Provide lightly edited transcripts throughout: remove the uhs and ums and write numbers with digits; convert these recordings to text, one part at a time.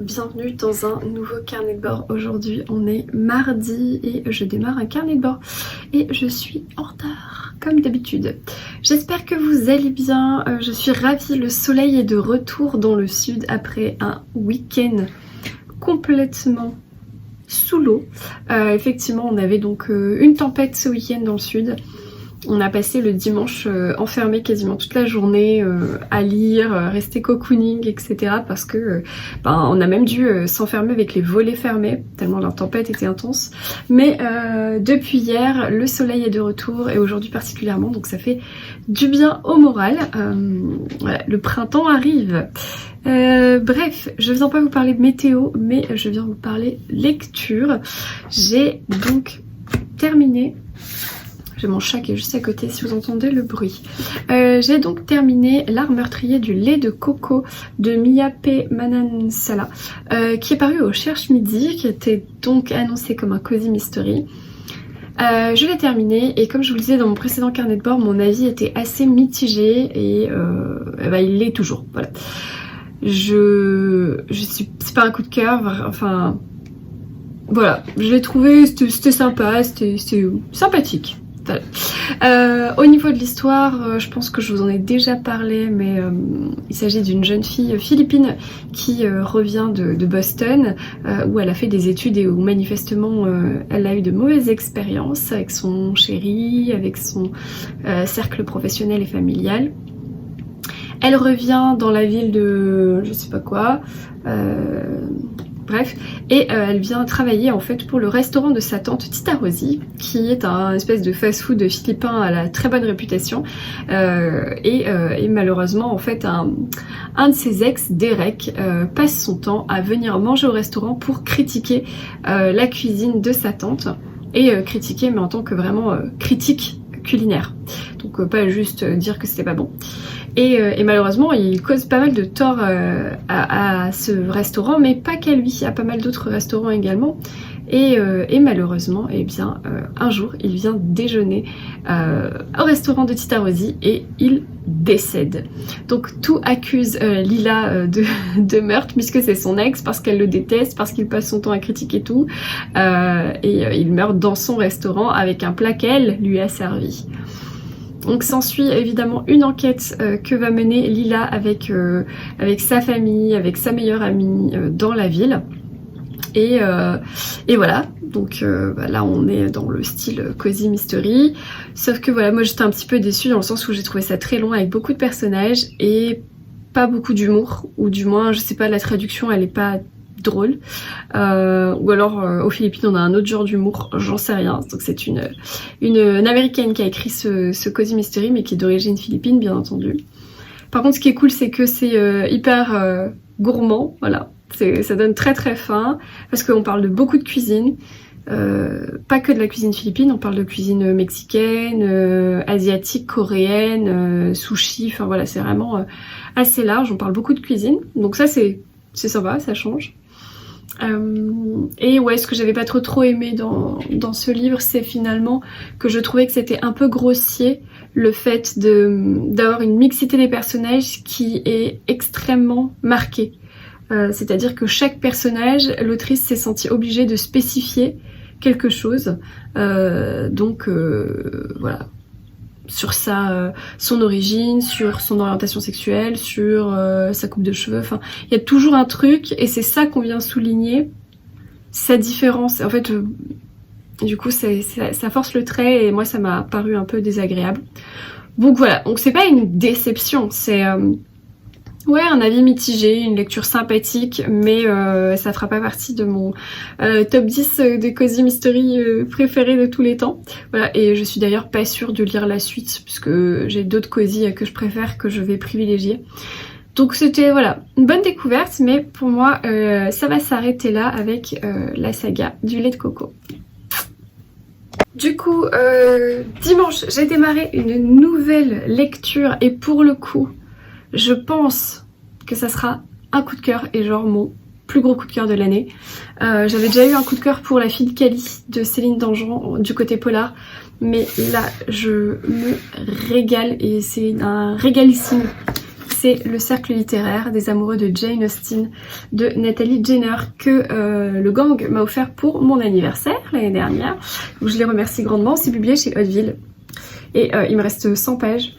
bienvenue dans un nouveau carnet de bord. Aujourd'hui on est mardi et je démarre un carnet de bord et je suis en retard comme d'habitude. J'espère que vous allez bien, je suis ravie, le soleil est de retour dans le sud après un week-end complètement sous l'eau. Effectivement on avait donc une tempête ce week-end dans le sud. On a passé le dimanche enfermé quasiment toute la journée à lire, rester cocooning, etc. Parce que on a même dû s'enfermer avec les volets fermés, tellement la tempête était intense. Mais depuis hier, le soleil est de retour et aujourd'hui particulièrement, donc ça fait du bien au moral. Voilà, le printemps arrive. Bref, je viens pas vous parler de météo, mais je viens vous parler lecture. J'ai donc terminé... J'ai mon chat qui est juste à côté si vous entendez le bruit. J'ai donc terminé L'art meurtrier du lait de coco de Mia P. Manansala, qui est paru au Cherche Midi, qui était donc annoncé comme un cozy mystery. Je l'ai terminé et comme je vous le disais dans mon précédent carnet de bord, mon avis était assez mitigé et il l'est toujours. Voilà. C'est pas un coup de cœur, enfin voilà, je l'ai trouvé, c'était sympa, c'était sympathique. Au niveau de l'histoire, je pense que je vous en ai déjà parlé, mais il s'agit d'une jeune fille philippine qui revient de Boston, où elle a fait des études et où manifestement elle a eu de mauvaises expériences avec son chéri, avec son cercle professionnel et familial. Elle revient dans la ville de je sais pas quoi, bref, et elle vient travailler en fait pour le restaurant de sa tante Tita Rosie, qui est un espèce de fast-food philippin à la très bonne réputation, et malheureusement en fait un de ses ex, Derek, passe son temps à venir manger au restaurant pour critiquer la cuisine de sa tante, et critiquer mais en tant que vraiment critique culinaire, donc pas juste dire que c'était pas bon. Et malheureusement il cause pas mal de tort à ce restaurant, mais pas qu'à lui, il y a pas mal d'autres restaurants également. Et malheureusement, eh bien, un jour il vient déjeuner au restaurant de Tita Rosie et il décède. Donc tout accuse Lila de meurtre, puisque c'est son ex, parce qu'elle le déteste, parce qu'il passe son temps à critiquer tout, et il meurt dans son restaurant avec un plat qu'elle lui a servi. Donc s'ensuit évidemment une enquête que va mener Lila avec sa famille, avec sa meilleure amie dans la ville. Et voilà, donc là on est dans le style cozy mystery, sauf que voilà, moi j'étais un petit peu déçue dans le sens où j'ai trouvé ça très long avec beaucoup de personnages et pas beaucoup d'humour, ou du moins je sais pas, la traduction elle est pas drôle, ou alors aux Philippines on a un autre genre d'humour, j'en sais rien. Donc c'est une américaine qui a écrit ce cozy mystery, mais qui est d'origine philippine bien entendu. Par contre ce qui est cool c'est que c'est hyper gourmand, voilà, ça donne très très faim, parce qu'on parle de beaucoup de cuisine, pas que de la cuisine philippine, on parle de cuisine mexicaine, asiatique, coréenne, sushi, enfin voilà, c'est vraiment assez large, on parle beaucoup de cuisine, donc ça c'est sympa, ça change. Et ouais, ce que j'avais pas trop aimé dans ce livre, c'est finalement que je trouvais que c'était un peu grossier, le fait d'avoir une mixité des personnages qui est extrêmement marquée. C'est-à-dire que chaque personnage, l'autrice s'est sentie obligée de spécifier quelque chose, donc voilà, sur son origine, sur son orientation sexuelle, sur sa coupe de cheveux, enfin il y a toujours un truc, et c'est ça qu'on vient souligner, sa différence. En fait du coup ça force le trait, et moi ça m'a paru un peu désagréable. Donc voilà, donc c'est pas une déception, c'est ouais, un avis mitigé, une lecture sympathique, mais ça fera pas partie de mon top 10 des cozy mystery préférés de tous les temps. Voilà, et je suis d'ailleurs pas sûre de lire la suite, puisque j'ai d'autres cozy que je préfère, que je vais privilégier. Donc c'était, voilà, une bonne découverte, mais pour moi ça va s'arrêter là avec la saga du lait de coco. Du coup, dimanche, j'ai démarré une nouvelle lecture, et pour le coup, je pense que ça sera un coup de cœur, et genre mon plus gros coup de cœur de l'année. J'avais déjà eu un coup de cœur pour La fille de Cali de Céline Dangean du côté polar, mais là je me régale, et c'est un régalissime. c'est Le Cercle littéraire des amoureux de Jane Austen de Nathalie Jenner que le gang m'a offert pour mon anniversaire l'année dernière. Donc je les remercie grandement. C'est publié chez Hauteville et il me reste 100 pages.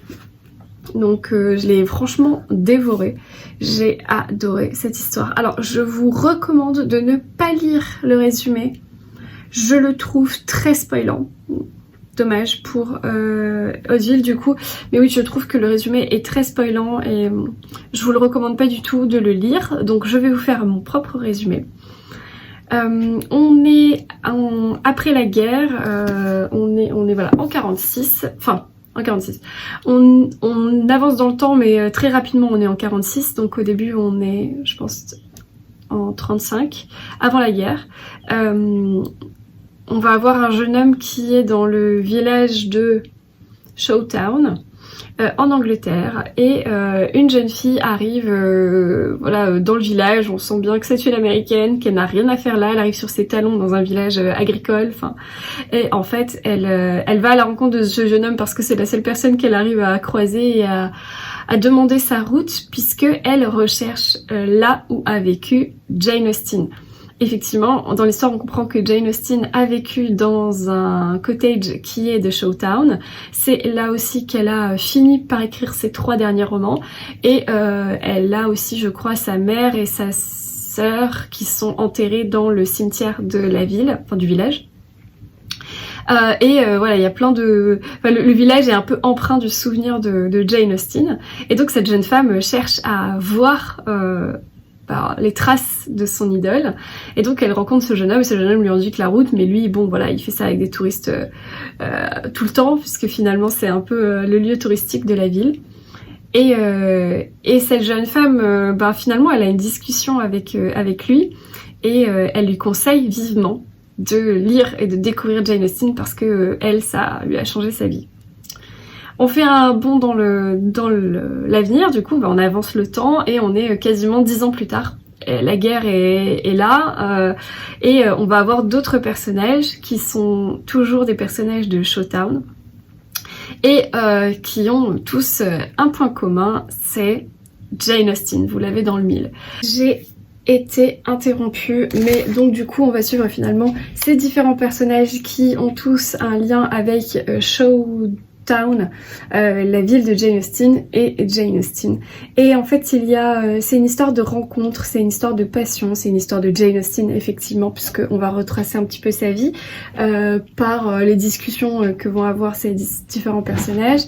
Donc je l'ai franchement dévoré. J'ai adoré cette histoire. Alors je vous recommande de ne pas lire le résumé. Je le trouve très spoilant. Dommage pour Hauteville du coup. Mais oui, je trouve que le résumé est très spoilant et je vous le recommande pas du tout de le lire. Donc je vais vous faire mon propre résumé. On est après la guerre, on est voilà, en 46. Enfin, en 46. On avance dans le temps, mais très rapidement on est en 46. Donc au début on est, je pense, en 35, avant la guerre. On va avoir un jeune homme qui est dans le village de Showtown, en Angleterre, et une jeune fille arrive voilà, dans le village. On sent bien que c'est une américaine, qu'elle n'a rien à faire là, elle arrive sur ses talons dans un village agricole, enfin, et en fait elle va à la rencontre de ce jeune homme parce que c'est la seule personne qu'elle arrive à croiser et à demander sa route, puisque elle recherche là où a vécu Jane Austen. Effectivement, dans l'histoire, on comprend que Jane Austen a vécu dans un cottage qui est de Showtown. C'est là aussi qu'elle a fini par écrire ses 3 derniers romans. Et elle a aussi, je crois, sa mère et sa sœur qui sont enterrées dans le cimetière de la ville, enfin du village. Voilà, il y a plein de... Enfin, le village est un peu empreint du souvenir de Jane Austen. Et donc cette jeune femme cherche à voir... les traces de son idole, et donc elle rencontre ce jeune homme, et ce jeune homme lui indique la route, mais lui, bon voilà, il fait ça avec des touristes tout le temps, puisque finalement c'est un peu le lieu touristique de la ville. Et cette jeune femme, finalement elle a une discussion avec lui, et elle lui conseille vivement de lire et de découvrir Jane Austen, parce que elle, ça lui a changé sa vie. On fait un bond dans l'avenir, du coup, on avance le temps et on est quasiment 10 ans plus tard. Et la guerre est là, et on va avoir d'autres personnages qui sont toujours des personnages de Showtown et qui ont tous un point commun, c'est Jane Austen, vous l'avez dans le mille. J'ai été interrompue, mais donc du coup on va suivre finalement ces différents personnages qui ont tous un lien avec Showtown, la ville de Jane Austen et Jane Austen. Et en fait c'est une histoire de rencontre, c'est une histoire de passion, c'est une histoire de Jane Austen effectivement, puisqu'on va retracer un petit peu sa vie par les discussions que vont avoir ces différents personnages.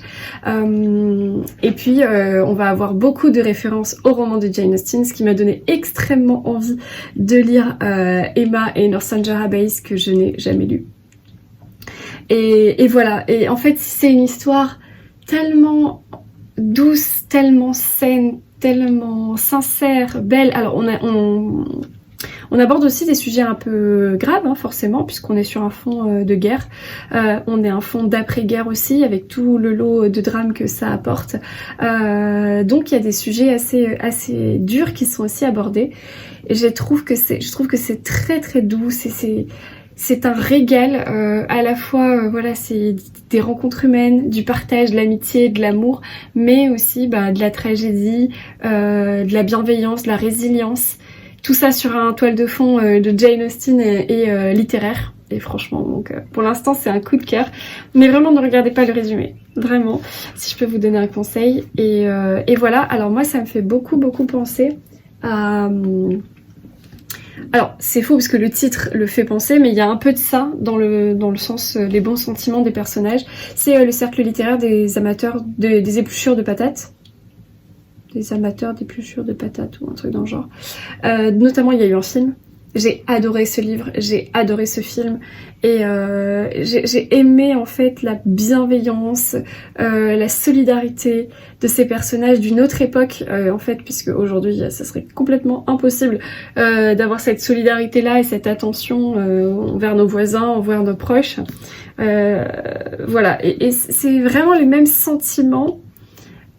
Et puis on va avoir beaucoup de références au roman de Jane Austen, ce qui m'a donné extrêmement envie de lire Emma et Northanger Abbey, que je n'ai jamais lu. Et voilà, et en fait c'est une histoire tellement douce, tellement saine, tellement sincère, belle. Alors on aborde aussi des sujets un peu graves, hein, forcément, puisqu'on est sur un fond de guerre. On est un fond d'après-guerre aussi, avec tout le lot de drames que ça apporte. Donc il y a des sujets assez durs qui sont aussi abordés. Et je trouve que c'est très très doux, c'est un régal, à la fois, voilà, c'est des rencontres humaines, du partage, de l'amitié, de l'amour, mais aussi de la tragédie, de la bienveillance, de la résilience. Tout ça sur un toile de fond de Jane Austen et littéraire. Et franchement, donc pour l'instant, c'est un coup de cœur. Mais vraiment, ne regardez pas le résumé. Vraiment, si je peux vous donner un conseil. Et voilà, alors moi, ça me fait beaucoup penser à... Alors, c'est faux parce que le titre le fait penser, mais il y a un peu de ça dans le sens les bons sentiments des personnages. C'est le cercle littéraire des amateurs des épluchures de patates. Des amateurs d'épluchures de patates ou un truc dans le genre. Notamment, il y a eu un film. J'ai adoré ce livre, j'ai adoré ce film, et j'ai aimé en fait la bienveillance, la solidarité de ces personnages d'une autre époque, en fait, puisque aujourd'hui ça serait complètement impossible d'avoir cette solidarité-là et cette attention envers nos voisins, envers nos proches. Voilà, et c'est vraiment les mêmes sentiments,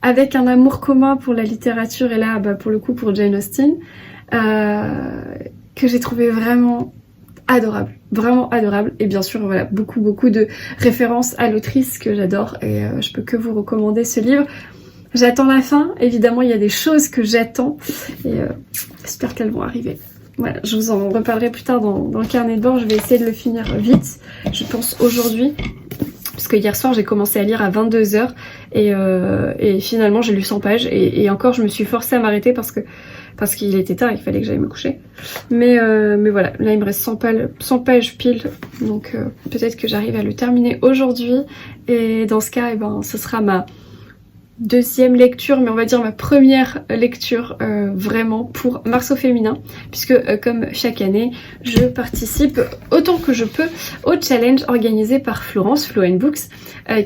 avec un amour commun pour la littérature, et là, pour le coup, pour Jane Austen, que j'ai trouvé vraiment adorable, et bien sûr voilà, beaucoup de références à l'autrice que j'adore, et je peux que vous recommander ce livre. J'attends la fin, évidemment il y a des choses que j'attends et j'espère qu'elles vont arriver. Voilà, je vous en reparlerai plus tard dans le carnet de bord, je vais essayer de le finir vite, je pense aujourd'hui. Parce que hier soir j'ai commencé à lire à 22 h et finalement j'ai lu 100 pages et encore je me suis forcée à m'arrêter parce qu'il était tard, il fallait que j'aille me coucher. Mais voilà, là il me reste 100 pages pile, donc peut-être que j'arrive à le terminer aujourd'hui. Et dans ce cas, eh ben, ce sera ma deuxième lecture, mais on va dire ma première lecture vraiment pour Mars au féminin, puisque comme chaque année, je participe autant que je peux au challenge organisé par Florence, Flo Books,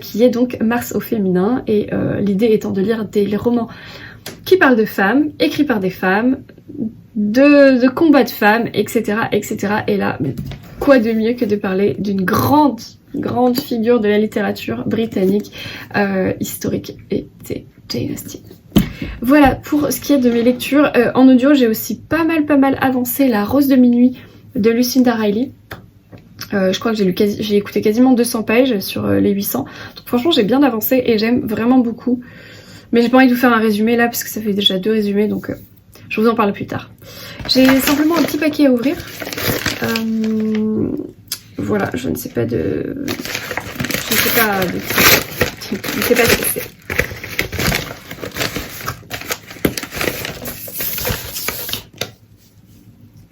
qui est donc Mars au féminin, et l'idée étant de lire des romans qui parlent de femmes, écrits par des femmes, de combats de femmes, etc. etc. Et là, mais quoi de mieux que de parler d'une grande figure de la littérature britannique historique, et c'est Jane Austen. Voilà pour ce qui est de mes lectures. En audio, j'ai aussi pas mal avancé La Rose de minuit de Lucinda Riley. Je crois que j'ai écouté quasiment 200 pages sur les 800. Donc franchement, j'ai bien avancé et j'aime vraiment beaucoup. Mais j'ai pas envie de vous faire un résumé là, parce que ça fait déjà 2 résumés, donc je vous en parle plus tard. J'ai simplement un petit paquet à ouvrir. Voilà, je ne sais pas ce que c'est.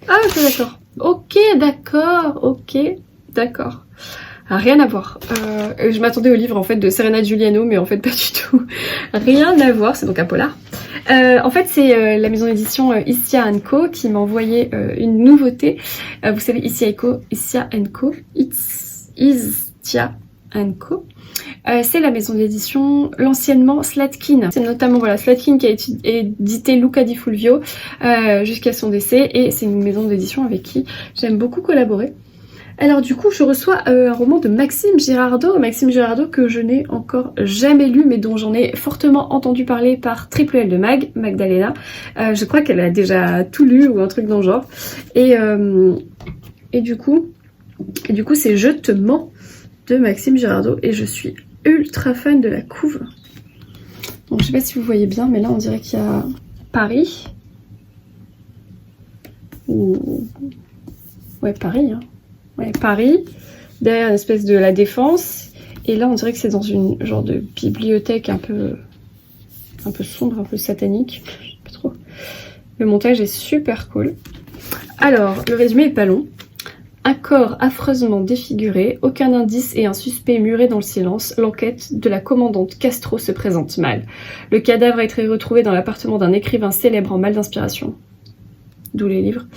Ah, ok, d'accord. D'accord. Rien à voir. Je m'attendais au livre en fait de Serena Giuliano, mais en fait pas du tout. Rien à voir, c'est donc un polar. En fait c'est la maison d'édition Issia & Co qui m'a envoyé une nouveauté. Vous savez Issia & Co, Issia & Co. C'est la maison d'édition l'anciennement Slatkin. C'est notamment voilà Slatkin qui a édité Luca di Fulvio jusqu'à son décès, et c'est une maison d'édition avec qui j'aime beaucoup collaborer. Alors du coup je reçois un roman de Maxime Girardot que je n'ai encore jamais lu, mais dont j'en ai fortement entendu parler par Triple L de Magdalena. Je crois qu'elle a déjà tout lu ou un truc dans le genre. Et du coup c'est Je te mens de Maxime Girardot, et je suis ultra fan de la couve. Donc je sais pas si vous voyez bien, mais là on dirait qu'il y a Paris. Ouais, Paris, hein. Ouais, Paris, derrière une espèce de la Défense, et là on dirait que c'est dans une genre de bibliothèque un peu sombre, un peu satanique, je sais pas trop. Le montage est super cool. Alors, le résumé est pas long. Un corps affreusement défiguré, aucun indice et un suspect muré dans le silence, l'enquête de la commandante Castro se présente mal. Le cadavre a été retrouvé dans l'appartement d'un écrivain célèbre en mal d'inspiration. D'où les livres.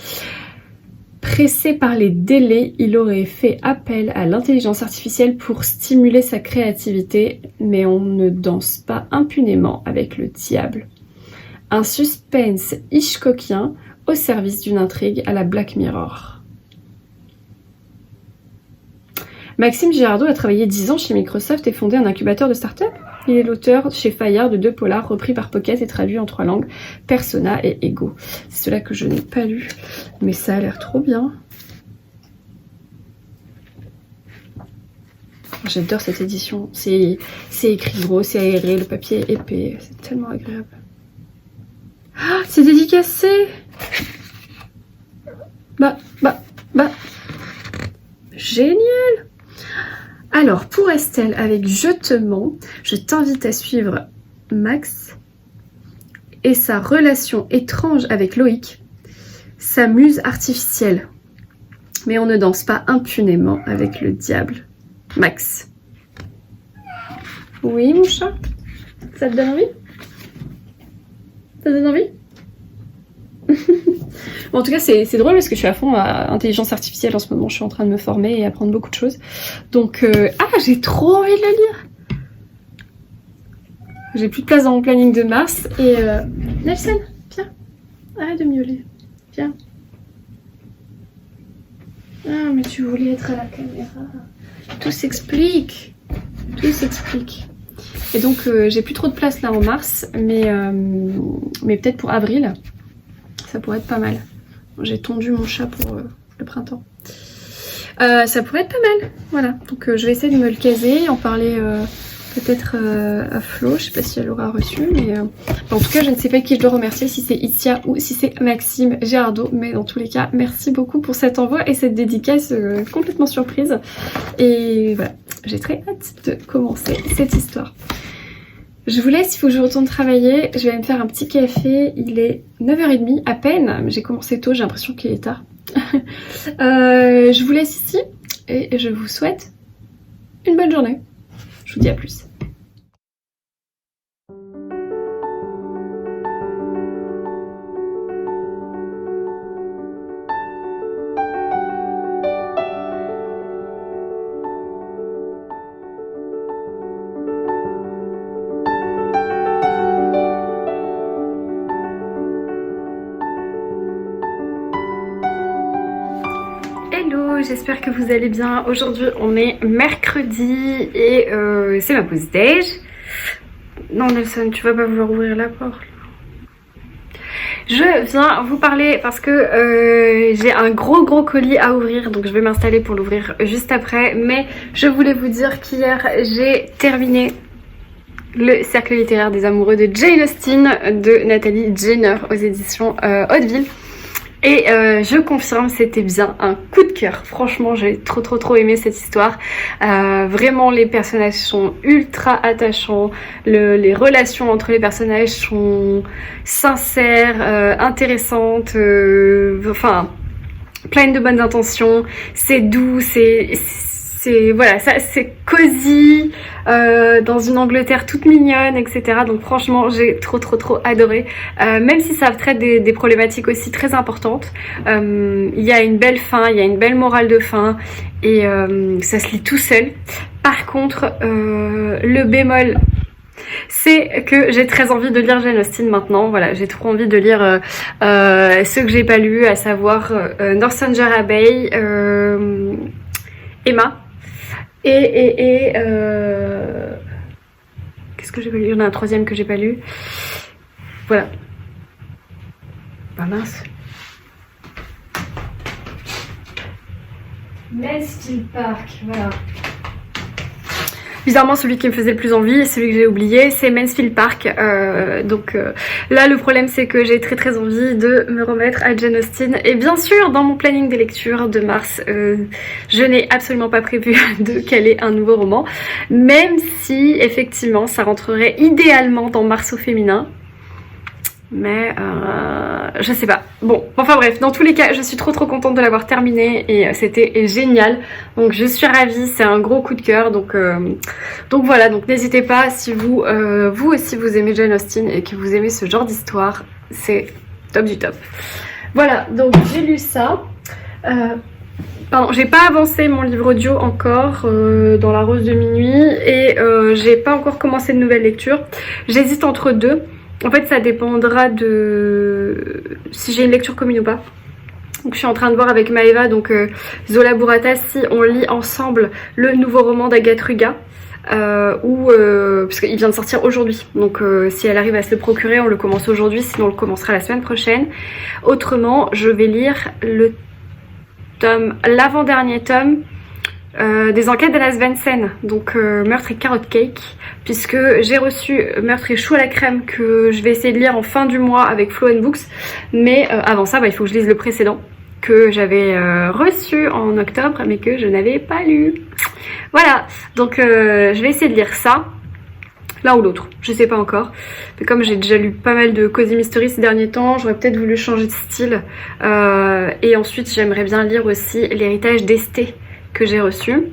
Pressé par les délais, il aurait fait appel à l'intelligence artificielle pour stimuler sa créativité, mais on ne danse pas impunément avec le diable. Un suspense hitchcockien au service d'une intrigue à la Black Mirror. Maxime Girardot a travaillé 10 ans chez Microsoft et fondé un incubateur de start-up. Il est l'auteur chez Fayard de 2 polars repris par Pocket et traduits en 3 langues, Persona et Ego. C'est cela que je n'ai pas lu, mais ça a l'air trop bien. J'adore cette édition, c'est écrit gros, c'est aéré, le papier est épais, c'est tellement agréable. Ah, c'est dédicacé. Bah, génial. Alors, pour Estelle, avec Je te mens, je t'invite à suivre Max et sa relation étrange avec Loïc, sa muse artificielle. Mais on ne danse pas impunément avec le diable. Max. Oui, mon chat? Ça te donne envie? Ça te donne envie? Bon, en tout cas c'est drôle parce que je suis à fond à intelligence artificielle en ce moment, je suis en train de me former et apprendre beaucoup de choses. Donc j'ai trop envie de le lire. J'ai plus de place dans mon planning de mars et Nelson, viens, arrête de miauler, viens. Ah mais tu voulais être à la caméra. Tout s'explique. Et donc j'ai plus trop de place là en mars, mais peut-être pour avril ça pourrait être pas mal. J'ai tondu mon chat pour le printemps. Ça pourrait être pas mal, voilà. Donc je vais essayer de me le caser, en parler peut-être à Flo, je sais pas si elle aura reçu, mais en tout cas je ne sais pas qui je dois remercier, si c'est Itia ou si c'est Maxime Gérardo, mais dans tous les cas merci beaucoup pour cet envoi et cette dédicace complètement surprise. Et voilà, j'ai très hâte de commencer cette histoire. Je vous laisse, il faut que je retourne travailler, je vais aller me faire un petit café, il est 9h30 à peine, j'ai commencé tôt, j'ai l'impression qu'il est tard. Je vous laisse ici et je vous souhaite une bonne journée. Je vous dis à plus. Hello, j'espère que vous allez bien. Aujourd'hui on est mercredi et c'est ma pause déj. Non Nelson, tu vas pas vouloir ouvrir la porte. Je viens vous parler parce que j'ai un gros colis à ouvrir, donc je vais m'installer pour l'ouvrir juste après. Mais je voulais vous dire qu'hier j'ai terminé le cercle littéraire des amoureux de Jane Austen de Nathalie Jenner aux éditions Hauteville. Et je confirme, c'était bien un coup de cœur. Franchement, j'ai trop aimé cette histoire. Vraiment, les personnages sont ultra attachants. Les relations entre les personnages sont sincères, intéressantes. Enfin, pleines de bonnes intentions. C'est doux, voilà, ça c'est cosy, dans une Angleterre toute mignonne, etc. Donc franchement j'ai trop adoré, même si ça traite des problématiques aussi très importantes. Il y a une belle fin, il y a une belle morale de fin et ça se lit tout seul. Par contre le bémol, c'est que j'ai très envie de lire Jane Austen maintenant. Voilà, j'ai trop envie de lire ceux que j'ai pas lus, à savoir Northanger Abbey, Emma. Qu'est-ce que j'ai pas lu? Il y en a un troisième que j'ai pas lu. Voilà. Bah mince. Mansfield Park, voilà. Bizarrement, celui qui me faisait le plus envie, celui que j'ai oublié, c'est Mansfield Park. Là, le problème, c'est que j'ai très envie de me remettre à Jane Austen. Et bien sûr, dans mon planning des lectures de mars, je n'ai absolument pas prévu de caler un nouveau roman. Même si, effectivement, ça rentrerait idéalement dans Mars au féminin. Mais je sais pas. Bon, enfin bref, dans tous les cas, je suis trop contente de l'avoir terminé et c'était génial. Donc je suis ravie, c'est un gros coup de cœur. Donc voilà, donc n'hésitez pas si vous aussi vous aimez Jane Austen et que vous aimez ce genre d'histoire, c'est top du top. Voilà, donc j'ai lu ça. Pardon, j'ai pas avancé mon livre audio encore dans La Rose de Minuit et j'ai pas encore commencé de nouvelles lectures. J'hésite entre deux. En fait, ça dépendra de si j'ai une lecture commune ou pas. Donc, je suis en train de voir avec Maëva, donc Zola Burrata, si on lit ensemble le nouveau roman d'Agathe Ruga. Parce qu'il vient de sortir aujourd'hui. Donc, si elle arrive à se le procurer, on le commence aujourd'hui. Sinon, on le commencera la semaine prochaine. Autrement, je vais lire l'avant-dernier tome des enquêtes d'Anna Svensson, donc Meurtre et Carrot Cake, puisque j'ai reçu Meurtre et Chou à la crème que je vais essayer de lire en fin du mois avec Flow & Books, mais avant ça il faut que je lise le précédent que j'avais reçu en octobre mais que je n'avais pas lu. Voilà, donc je vais essayer de lire ça, l'un ou l'autre, je sais pas encore. Mais comme j'ai déjà lu pas mal de Cozy Mystery ces derniers temps, j'aurais peut-être voulu changer de style. Et ensuite j'aimerais bien lire aussi L'héritage d'Esté que j'ai reçu.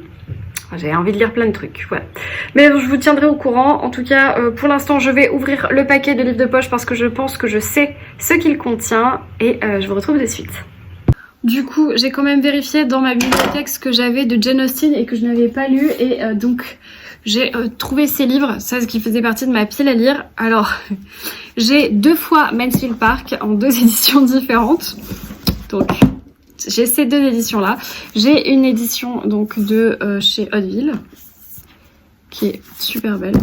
J'ai envie de lire plein de trucs, voilà. Mais je vous tiendrai au courant. En tout cas, pour l'instant, je vais ouvrir le paquet de livres de poche parce que je pense que je sais ce qu'il contient. Et je vous retrouve de suite. Du coup, j'ai quand même vérifié dans ma bibliothèque ce que j'avais de Jane Austen et que je n'avais pas lu. Et donc, j'ai trouvé ces livres, ça ce qui faisait partie de ma pile à lire. Alors, j'ai 2 fois Mansfield Park en 2 éditions différentes. Donc... j'ai ces 2 éditions là. J'ai une édition donc de chez Hauteville qui est super belle.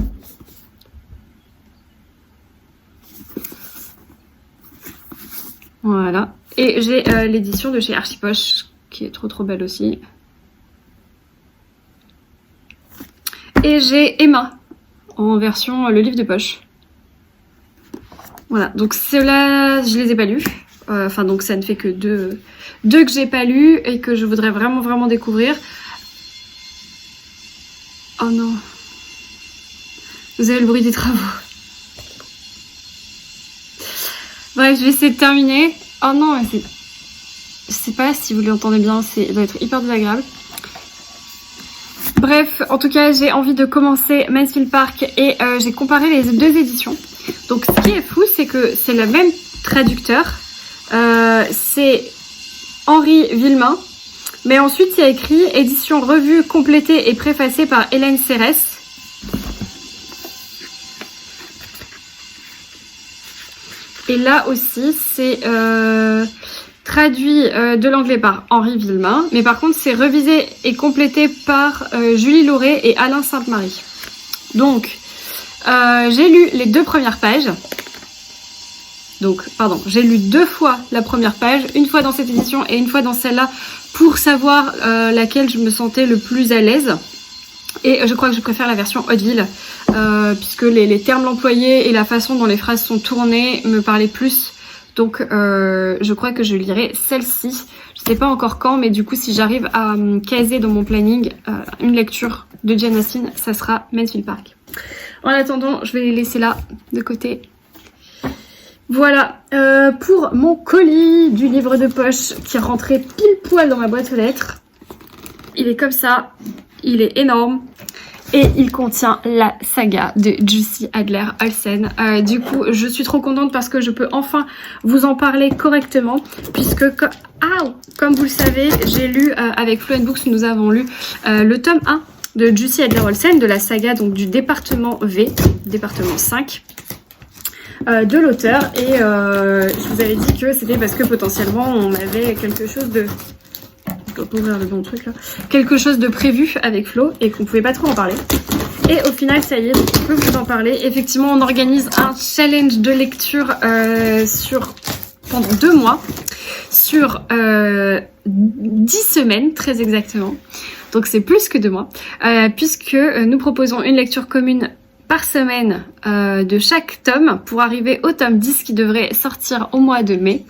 Voilà. Et j'ai l'édition de chez Archipoche qui est trop belle aussi. Et j'ai Emma en version le livre de poche. Voilà, donc ceux-là, je les ai pas lus. Enfin, donc ça ne fait que deux que j'ai pas lus et que je voudrais vraiment découvrir. Oh non. Vous avez le bruit des travaux. Bref, je vais essayer de terminer. Oh non, je sais pas si vous l'entendez bien, ça doit être hyper désagréable. Bref, en tout cas, j'ai envie de commencer Mansfield Park et j'ai comparé les deux éditions. Donc ce qui est fou, c'est que c'est le même traducteur. C'est Henri Villemain. Mais ensuite, il y a écrit édition revue, complétée et préfacée par Hélène Serres. Et là aussi, c'est traduit de l'anglais par Henri Villemain. Mais par contre, c'est revisé et complété par Julie Lauré et Alain Sainte-Marie. Donc, j'ai lu les 2 premières pages. Donc, pardon, j'ai lu 2 fois la première page, une fois dans cette édition et une fois dans celle-là, pour savoir laquelle je me sentais le plus à l'aise. Et je crois que je préfère la version Hauteville, puisque les termes employés et la façon dont les phrases sont tournées me parlaient plus. Donc je crois que je lirai celle-ci. Je sais pas encore quand, mais du coup si j'arrive à caser dans mon planning une lecture de Jane Austen, ça sera Mansfield Park. En attendant, je vais les laisser là, de côté. Voilà, pour mon colis du livre de poche qui est rentré pile poil dans ma boîte aux lettres. Il est comme ça, il est énorme et il contient la saga de Jussi Adler-Olsen. Du coup, je suis trop contente parce que je peux enfin vous en parler correctement puisque, comme vous le savez, j'ai lu avec Fluent Books, nous avons lu le tome 1 de Jussi Adler-Olsen, de la saga donc du département V, département 5. De l'auteur et je vous avais dit que c'était parce que potentiellement on avait quelque chose de... Je dois pas ouvrir le bon truc là. Quelque chose de prévu avec Flo et qu'on pouvait pas trop en parler. Et au final ça y est, donc on peut vous en parler. Effectivement on organise un challenge de lecture pendant 2 mois sur 10 semaines très exactement. Donc c'est plus que 2 mois puisque nous proposons une lecture commune par semaine de chaque tome pour arriver au tome 10 qui devrait sortir au mois de mai.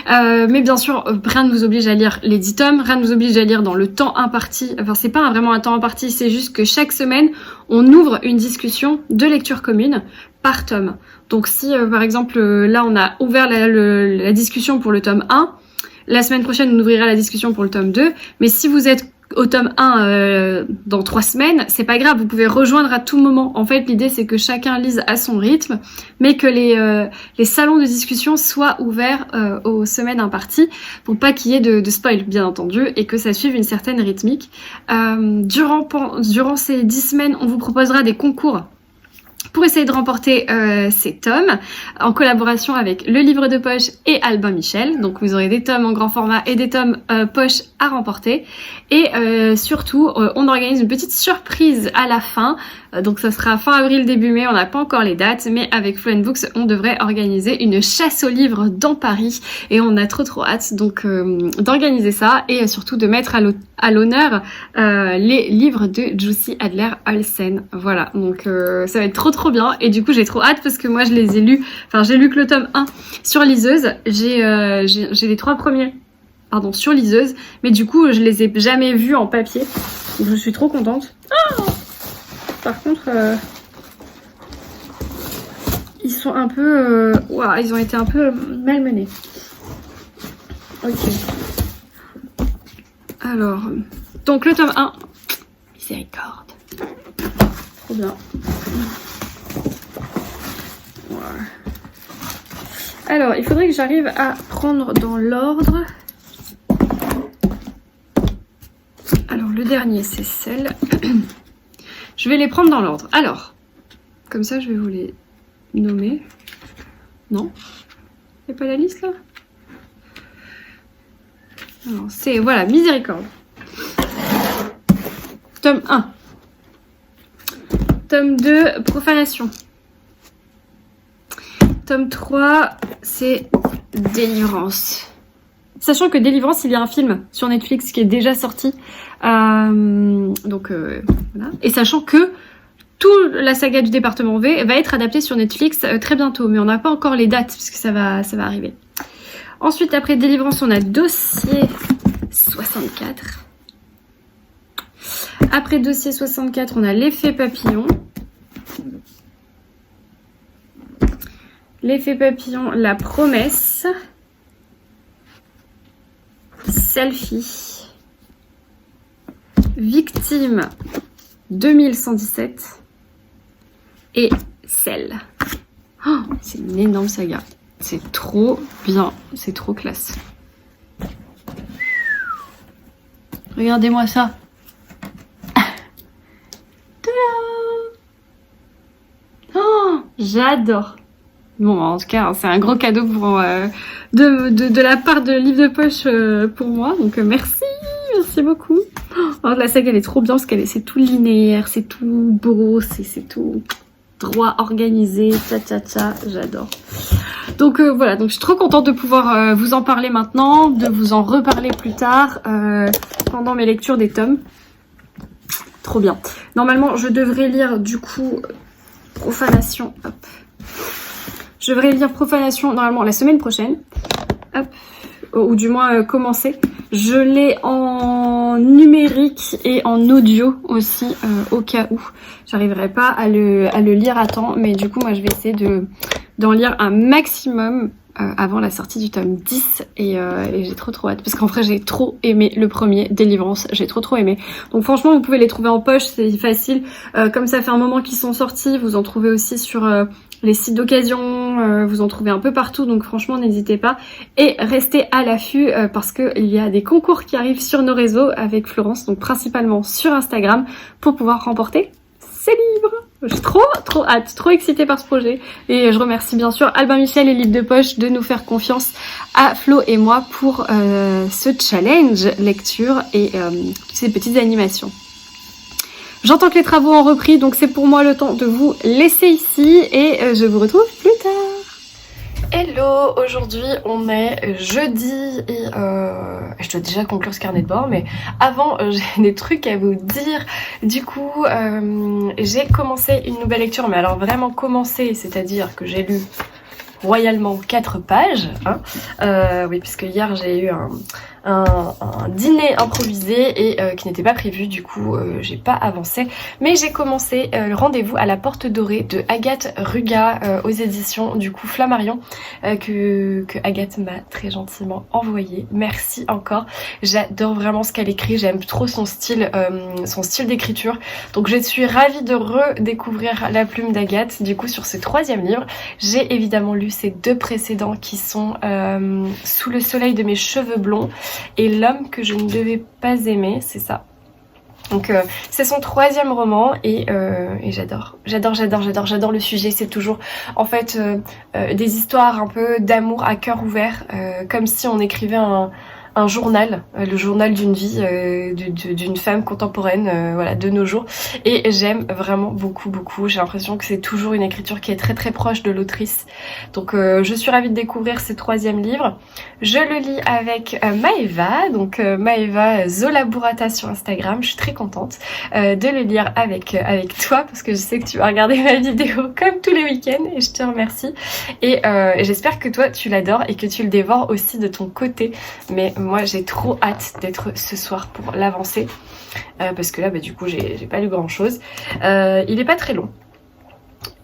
Mais bien sûr, rien ne vous oblige à lire les 10 tomes, rien ne vous oblige à lire dans le temps imparti. Enfin, c'est pas vraiment un temps imparti, c'est juste que chaque semaine, on ouvre une discussion de lecture commune par tome. Donc si, par exemple, là, on a ouvert la discussion pour le tome 1, la semaine prochaine, on ouvrira la discussion pour le tome 2. Mais si vous êtes au tome 1 dans 3 semaines, c'est pas grave, vous pouvez rejoindre à tout moment. En fait, l'idée c'est que chacun lise à son rythme, mais que les salons de discussion soient ouverts aux semaines imparties pour pas qu'il y ait de spoil, bien entendu, et que ça suive une certaine rythmique. Durant ces 10 semaines, on vous proposera des concours pour essayer de remporter ces tomes en collaboration avec le livre de poche et Albin Michel. Donc vous aurez des tomes en grand format et des tomes poche à remporter. Et surtout, on organise une petite surprise à la fin. Donc ça sera fin avril, début mai, on n'a pas encore les dates, mais avec Fluent Books, on devrait organiser une chasse aux livres dans Paris. Et on a trop hâte donc d'organiser ça et surtout de mettre à l'honneur les livres de Jussi Adler-Olsen. Voilà, donc ça va être trop bien. Et du coup, j'ai trop hâte parce que moi, je les ai lus. Enfin, j'ai lu que le tome 1 sur liseuse. J'ai les 3 premiers sur liseuse. Mais du coup, je les ai jamais vus en papier. Donc, je suis trop contente. Par contre, ils sont un peu... ils ont été un peu malmenés. Ok. Alors, donc le tome 1. Miséricorde. Trop bien. Voilà. Alors, il faudrait que j'arrive à prendre dans l'ordre. Alors, le dernier, c'est celle... Je vais les prendre dans l'ordre. Alors, comme ça, je vais vous les nommer. Non? Il n'y a pas la liste, là? Alors, c'est, voilà, Miséricorde. Tome 1. Tome 2, Profanation. Tome 3, c'est Délivrance. Sachant que Délivrance, il y a un film sur Netflix qui est déjà sorti. Voilà. Et sachant que toute la saga du département V va être adaptée sur Netflix très bientôt, mais on n'a pas encore les dates puisque ça va arriver. Ensuite, après Délivrance, on a Dossier 64. Après Dossier 64, on a L'Effet Papillon. L'Effet Papillon, La Promesse. Selfie. Victime 2117. Et Celle. Oh, c'est une énorme saga. C'est trop bien. C'est trop classe. Regardez-moi ça. Oh, j'adore. Bon, en tout cas, c'est un gros cadeau pour, de la part de Livre de Poche pour moi. Donc, merci beaucoup. Oh, la saga, elle est trop bien parce que c'est tout linéaire, c'est tout beau, c'est tout droit, organisé, tcha, j'adore. Donc voilà, donc je suis trop contente de pouvoir vous en parler maintenant, de vous en reparler plus tard pendant mes lectures des tomes. Trop bien. Normalement, je devrais lire du coup Profanation. Hop. Je devrais lire Profanation normalement la semaine prochaine. Hop. Ou du moins commencer. Je l'ai en numérique et en audio aussi au cas où. J'arriverai pas à le lire à temps, mais du coup moi je vais essayer d'en lire un maximum avant la sortie du tome 10 et j'ai trop hâte parce qu'en vrai j'ai trop aimé le premier Délivrance, j'ai trop aimé. Donc franchement vous pouvez les trouver en poche, c'est facile. Comme ça fait un moment qu'ils sont sortis, vous en trouvez aussi sur les sites d'occasion, vous en trouvez un peu partout, donc franchement n'hésitez pas et restez à l'affût parce qu'il y a des concours qui arrivent sur nos réseaux avec Florence, donc principalement sur Instagram pour pouvoir remporter ces livres. Je suis trop hâte, trop excitée par ce projet et je remercie bien sûr Albin Michel et Livre de Poche de nous faire confiance à Flo et moi pour ce challenge lecture et ces petites animations. J'entends que les travaux ont repris, donc c'est pour moi le temps de vous laisser ici et je vous retrouve plus tard. Hello, aujourd'hui on est jeudi et je dois déjà conclure ce carnet de bord, mais avant j'ai des trucs à vous dire. Du coup j'ai commencé une nouvelle lecture, mais alors vraiment commencé, c'est-à-dire que j'ai lu royalement 4 pages, hein. Oui, puisque hier j'ai eu un dîner improvisé et qui n'était pas prévu, du coup j'ai pas avancé, mais j'ai commencé le Rendez-vous à la Porte Dorée de Agathe Ruga aux éditions du coup Flammarion que Agathe m'a très gentiment envoyé. Merci encore, j'adore vraiment ce qu'elle écrit, j'aime trop son style d'écriture, donc je suis ravie de redécouvrir la plume d'Agathe. Du coup sur ce 3e livre, j'ai évidemment lu ces 2 précédents qui sont Sous le soleil de mes cheveux blonds et L'homme que je ne devais pas aimer, c'est ça. Donc c'est son 3e roman et j'adore le sujet. C'est toujours en fait des histoires un peu d'amour à cœur ouvert, comme si on écrivait un journal, le journal d'une vie d'une femme contemporaine, voilà, de nos jours, et j'aime vraiment beaucoup. J'ai l'impression que c'est toujours une écriture qui est très proche de l'autrice, donc je suis ravie de découvrir ce 3e livre. Je le lis avec Maëva, donc Maëva Zola Burrata sur Instagram. Je suis très contente de le lire avec toi parce que je sais que tu vas regarder ma vidéo comme tous les week-ends et je te remercie et j'espère que toi tu l'adores et que tu le dévores aussi de ton côté. Mais moi j'ai trop hâte d'être ce soir pour l'avancer parce que là du coup j'ai pas lu grand chose. Il est pas très long,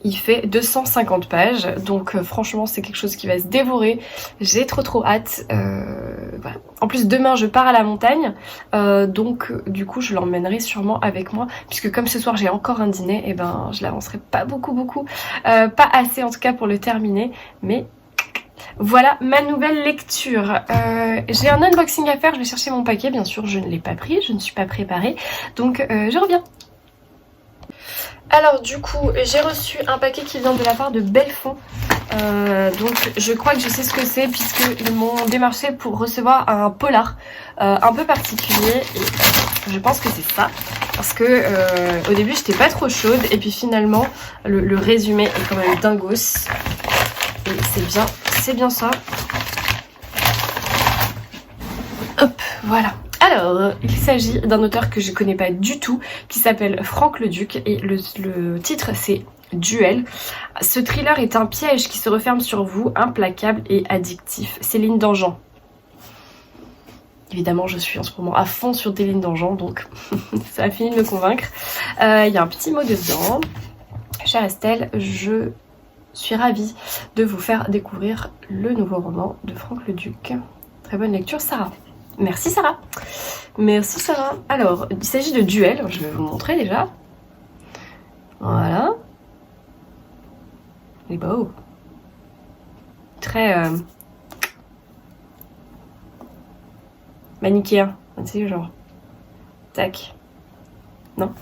il fait 250 pages, donc franchement c'est quelque chose qui va se dévorer. J'ai trop hâte. Voilà. En plus demain je pars à la montagne, donc du coup je l'emmènerai sûrement avec moi, puisque comme ce soir j'ai encore un dîner, et ben je l'avancerai pas beaucoup, pas assez en tout cas pour le terminer, mais voilà ma nouvelle lecture. J'ai un unboxing à faire, je vais chercher mon paquet, bien sûr je ne l'ai pas pris, je ne suis pas préparée, donc je reviens. Alors du coup j'ai reçu un paquet qui vient de la part de Belfond, donc je crois que je sais ce que c'est puisqu'ils m'ont démarché pour recevoir un polar un peu particulier et je pense que c'est ça parce que au début j'étais pas trop chaude et puis finalement le résumé est quand même dingos et c'est bien ça. Hop, voilà. Alors, il s'agit d'un auteur que je connais pas du tout, qui s'appelle Franck Leduc, et le titre c'est Duel. Ce thriller est un piège qui se referme sur vous, implacable et addictif. Céline Dangean. Évidemment, je suis en ce moment à fond sur Céline Dangean, donc ça a fini de me convaincre. Il y a un petit mot dedans. Chère Estelle, je suis ravie de vous faire découvrir le nouveau roman de Franck Leduc. Très bonne lecture, Sarah. Merci Sarah. Merci Sarah. Alors, il s'agit de Duel, je vais vous montrer déjà. Voilà. Il est beau. Très manichéen, tu sais, genre. Tac. Non?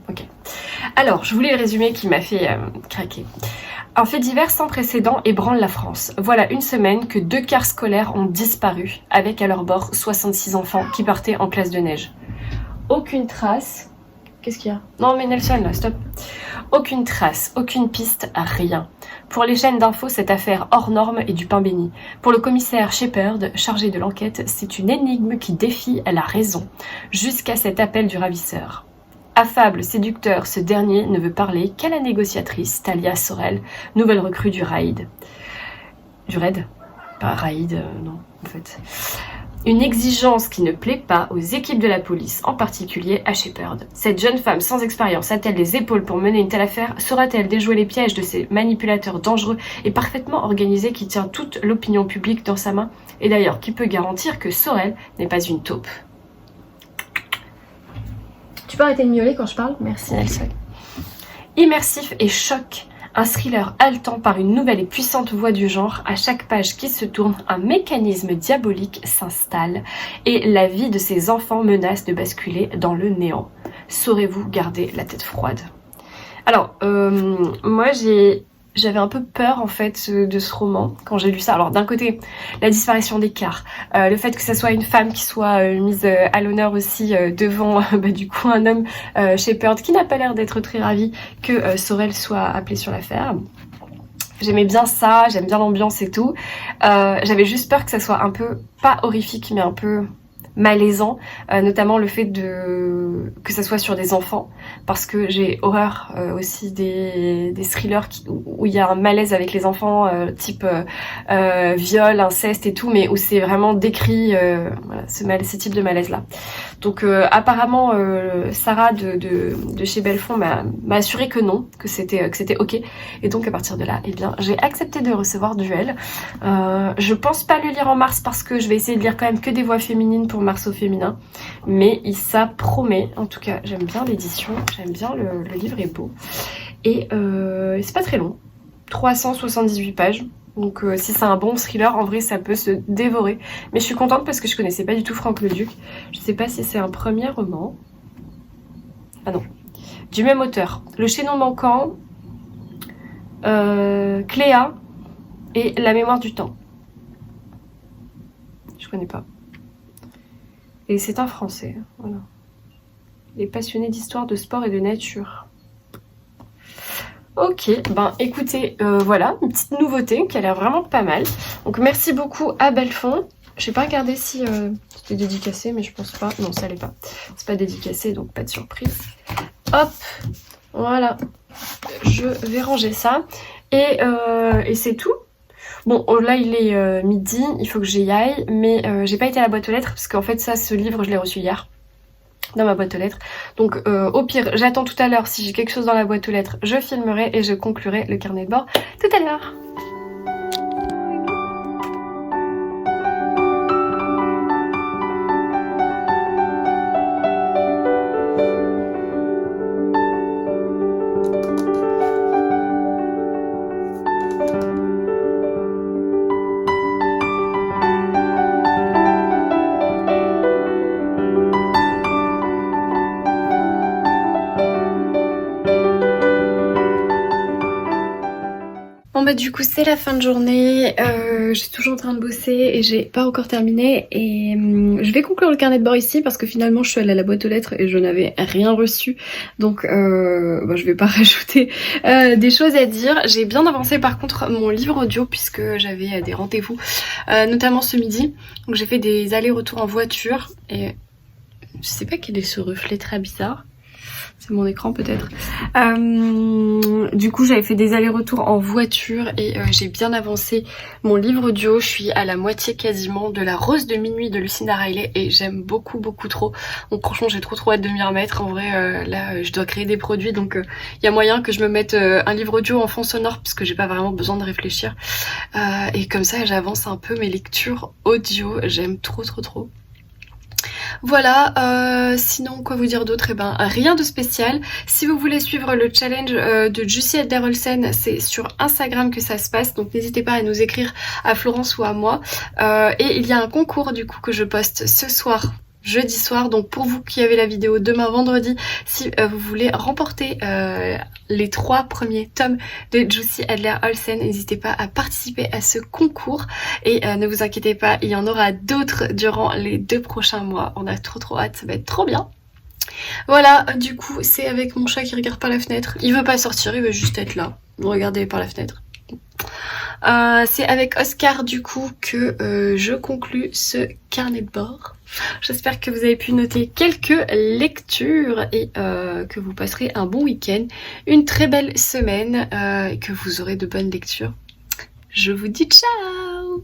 Ok. Alors, je voulais le résumé qui m'a fait craquer. Un fait divers sans précédent ébranle la France. Voilà une semaine que 2 cars scolaires ont disparu, avec à leur bord 66 enfants qui partaient en classe de neige. Aucune trace. Qu'est-ce qu'il y a? Non mais Nelson, là, stop. Aucune trace, aucune piste, rien. Pour les chaînes d'infos, cette affaire hors norme est du pain béni. Pour le commissaire Shepard, chargé de l'enquête, c'est une énigme qui défie la raison, jusqu'à cet appel du ravisseur. Affable, séducteur, ce dernier ne veut parler qu'à la négociatrice, Talia Sorel, nouvelle recrue du raid. Du raid? Pas raid, non, en fait. Une exigence qui ne plaît pas aux équipes de la police, en particulier à Shepard. Cette jeune femme sans expérience a-t-elle les épaules pour mener une telle affaire? Saura-t-elle déjouer les pièges de ces manipulateurs dangereux et parfaitement organisés qui tient toute l'opinion publique dans sa main? Et d'ailleurs, qui peut garantir que Sorel n'est pas une taupe? Tu peux arrêter de miauler quand je parle? Merci Nelson. Immersif et choc. Un thriller haletant par une nouvelle et puissante voix du genre. À chaque page qui se tourne, un mécanisme diabolique s'installe et la vie de ces enfants menace de basculer dans le néant. Saurez-vous garder la tête froide? Alors, moi j'avais un peu peur en fait de ce roman quand j'ai lu ça. Alors d'un côté, la disparition des cars, le fait que ça soit une femme qui soit mise à l'honneur aussi devant du coup un homme, Shepard, qui n'a pas l'air d'être très ravi que Sorel soit appelé sur l'affaire. J'aimais bien ça, j'aime bien l'ambiance et tout. J'avais juste peur que ça soit un peu, pas horrifique, mais un peu malaisant, notamment le fait que ça soit sur des enfants, parce que j'ai horreur aussi des thrillers où il y a un malaise avec les enfants, type viol, inceste et tout, mais où c'est vraiment décrit voilà, ce type de malaise là. Donc apparemment Sarah de chez Belfond m'a assuré que non, que c'était ok, et donc à partir de là, eh bien j'ai accepté de recevoir Duel. Je pense pas le lire en mars parce que je vais essayer de lire quand même que des voix féminines pour mars au féminin, mais ça promet. En tout cas, j'aime bien l'édition, j'aime bien le livre est beau, et c'est pas très long, 378 pages. Donc si c'est un bon thriller, en vrai ça peut se dévorer. Mais je suis contente parce que je connaissais pas du tout Franck Leduc. Je sais pas si c'est un premier roman. Ah non. Du même auteur. Le chaînon manquant, Cléa et La mémoire du temps. Je connais pas. Et c'est un français. Voilà. Il est passionné d'histoire, de sport et de nature. Ok, ben écoutez, voilà, une petite nouveauté qui a l'air vraiment pas mal. Donc merci beaucoup à Belfond. Je vais pas regarder si c'était dédicacé, mais je pense pas. Non, ça l'est pas. C'est pas dédicacé, donc pas de surprise. Hop, voilà. Je vais ranger ça. Et c'est tout. Bon, là il est midi, il faut que j'y aille, mais j'ai pas été à la boîte aux lettres, parce qu'en fait ça, ce livre, je l'ai reçu hier. Dans ma boîte aux lettres. Donc au pire, j'attends tout à l'heure. Si j'ai quelque chose dans la boîte aux lettres, je filmerai et je conclurai le carnet de bord tout à l'heure. Bon bah du coup c'est la fin de journée, je suis toujours en train de bosser et j'ai pas encore terminé, et je vais conclure le carnet de bord ici parce que finalement je suis allée à la boîte aux lettres et je n'avais rien reçu, donc je vais pas rajouter des choses à dire. J'ai bien avancé par contre mon livre audio puisque j'avais des rendez-vous, notamment ce midi, donc j'ai fait des allers-retours en voiture et Je sais pas quel est ce reflet très bizarre. C'est mon écran peut-être. Du coup j'avais fait des allers-retours en voiture et j'ai bien avancé mon livre audio. Je suis à la moitié quasiment de La Rose de minuit de Lucinda Riley et j'aime beaucoup trop. Donc franchement j'ai trop hâte de m'y remettre. En vrai là je dois créer des produits donc il y a moyen que je me mette un livre audio en fond sonore parce que j'ai pas vraiment besoin de réfléchir. Et comme ça j'avance un peu mes lectures audio. J'aime trop. Voilà, sinon quoi vous dire d'autre? Eh ben rien de spécial. Si vous voulez suivre le challenge de Jussi Adler-Olsen, c'est sur Instagram que ça se passe, donc n'hésitez pas à nous écrire à Florence ou à moi. Et il y a un concours du coup que je poste ce soir, jeudi soir, donc pour vous qui avez la vidéo demain vendredi, si vous voulez remporter les 3 premiers tomes de Jussi Adler-Olsen, n'hésitez pas à participer à ce concours et ne vous inquiétez pas, il y en aura d'autres durant les 2 prochains mois. On a trop hâte, ça va être trop bien. Voilà, du coup c'est avec mon chat qui regarde par la fenêtre, il veut pas sortir, il veut juste être là, regarder par la fenêtre. C'est avec Oscar du coup que je conclus ce carnet de bord. J'espère que vous avez pu noter quelques lectures et que vous passerez un bon week-end, une très belle semaine et que vous aurez de bonnes lectures. Je vous dis ciao!